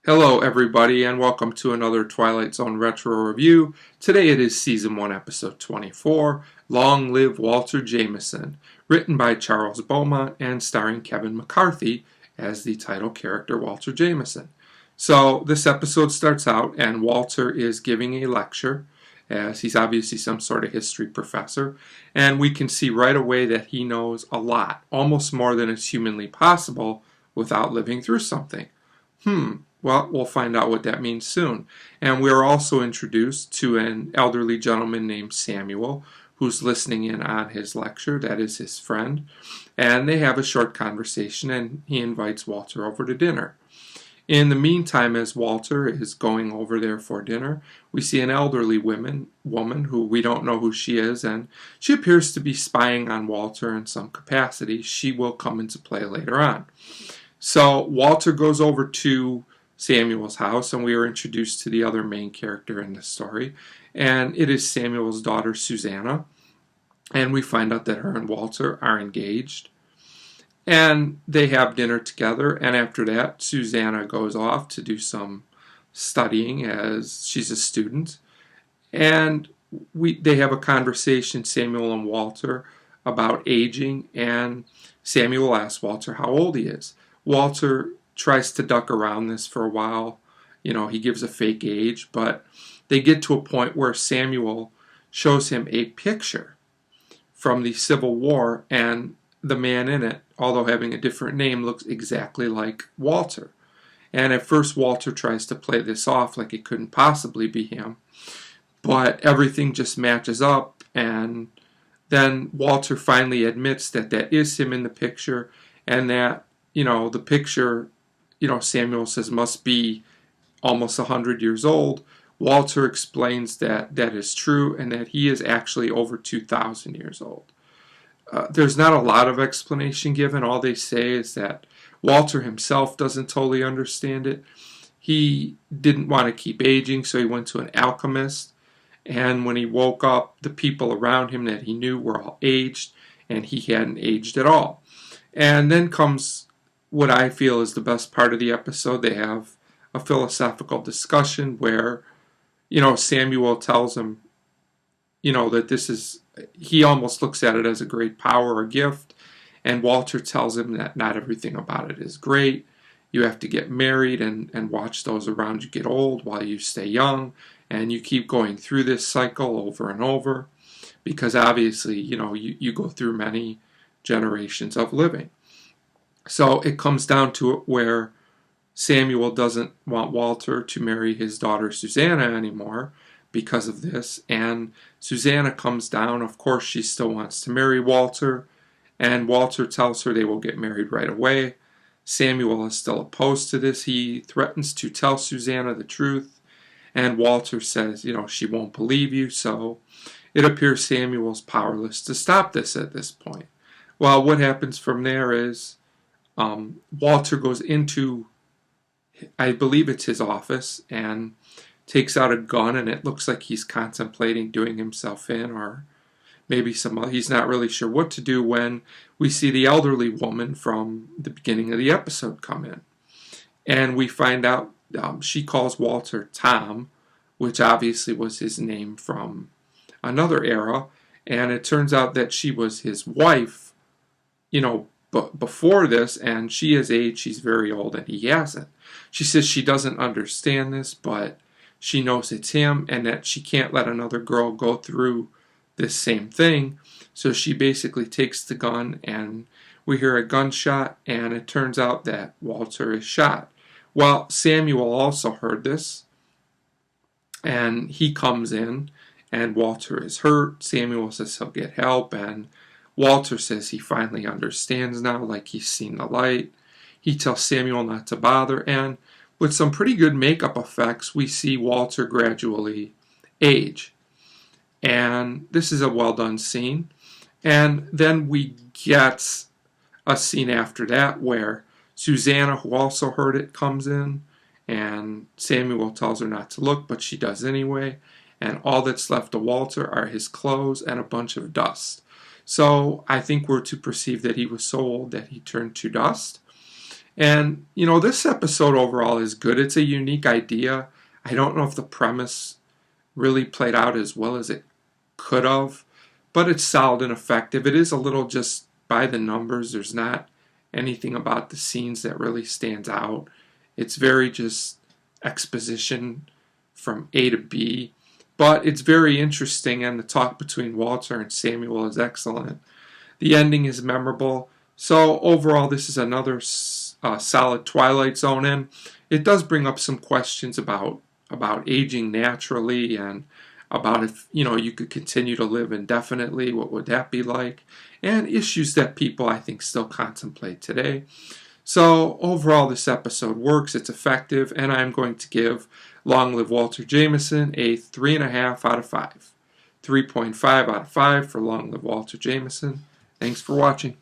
Hello everybody and welcome to another Twilight Zone Retro Review. Today it is Season 1 Episode 24, Long Live Walter Jameson, written by Charles Beaumont and starring Kevin McCarthy as the title character Walter Jameson. So this episode starts out and Walter is giving a lecture, as he's obviously some sort of history professor, and we can see right away that he knows a lot, almost more than is humanly possible without living through something. Well, we'll find out what that means soon. And we're also introduced to an elderly gentleman named Samuel who's listening in on his lecture. That is his friend. And they have a short conversation and he invites Walter over to dinner. In the meantime, as Walter is going over there for dinner, we see an elderly woman who we don't know who she is, and she appears to be spying on Walter in some capacity. She will come into play later on. So Walter goes over to Samuel's house, and we are introduced to the other main character in the story, and it is Samuel's daughter Susanna, and we find out that her and Walter are engaged, and they have dinner together, and after that Susanna goes off to do some studying as she's a student, and they have a conversation, Samuel and Walter, about aging, and Samuel asks Walter how old he is. Walter tries to duck around this for a while. He gives a fake age, but they get to a point where Samuel shows him a picture from the Civil War, and the man in it, although having a different name, looks exactly like Walter. And at first Walter tries to play this off like it couldn't possibly be him, but everything just matches up, and then Walter finally admits that that is him in the picture, and that the picture, Samuel says must be almost 100 years old. Walter explains that that is true and that he is actually over 2,000 years old. There's not a lot of explanation given. All they say is that Walter himself doesn't totally understand it. He didn't want to keep aging, so he went to an alchemist. And when he woke up, the people around him that he knew were all aged, and he hadn't aged at all. And then comes what I feel is the best part of the episode. They have a philosophical discussion where, Samuel tells him, that he almost looks at it as a great power or gift, and Walter tells him that not everything about it is great. You have to get married and watch those around you get old while you stay young, and you keep going through this cycle over and over, because obviously, you go through many generations of living. So it comes down to it where Samuel doesn't want Walter to marry his daughter Susanna anymore because of this, and Susanna comes down. Of course, she still wants to marry Walter, and Walter tells her they will get married right away. Samuel is still opposed to this. He threatens to tell Susanna the truth, and Walter says, she won't believe you, so it appears Samuel's powerless to stop this at this point. Well, what happens from there is Walter goes into, I believe it's his office, and takes out a gun, and it looks like he's contemplating doing himself in, or maybe he's not really sure what to do, when we see the elderly woman from the beginning of the episode come in. And we find out she calls Walter Tom, which obviously was his name from another era, and it turns out that she was his wife, but before this, and she has aged, she's very old, and he hasn't. She says she doesn't understand this, but she knows it's him, and that she can't let another girl go through this same thing. So she basically takes the gun, and we hear a gunshot, and it turns out that Walter is shot. Well, Samuel also heard this, and he comes in, and Walter is hurt. Samuel says he'll get help, and Walter says he finally understands now, like he's seen the light. He tells Samuel not to bother, and with some pretty good makeup effects, we see Walter gradually age. And this is a well done scene. And then we get a scene after that where Susanna, who also heard it, comes in, and Samuel tells her not to look, but she does anyway. And all that's left of Walter are his clothes and a bunch of dust. So I think we're to perceive that he was so old that he turned to dust. And, this episode overall is good. It's a unique idea. I don't know if the premise really played out as well as it could have, but it's solid and effective. It is a little just by the numbers. There's not anything about the scenes that really stands out. It's very just exposition from A to B, but it's very interesting, and the talk between Walter and Samuel is excellent. The ending is memorable. So overall, this is another solid Twilight Zone, and it does bring up some questions about aging naturally, and about if you could continue to live indefinitely, what would that be like, and issues that people I think still contemplate today. So overall, this episode works. It's effective, and I'm going to give Long Live Walter Jameson a 3.5 out of 5. 3.5 out of 5 for Long Live Walter Jameson. Thanks for watching.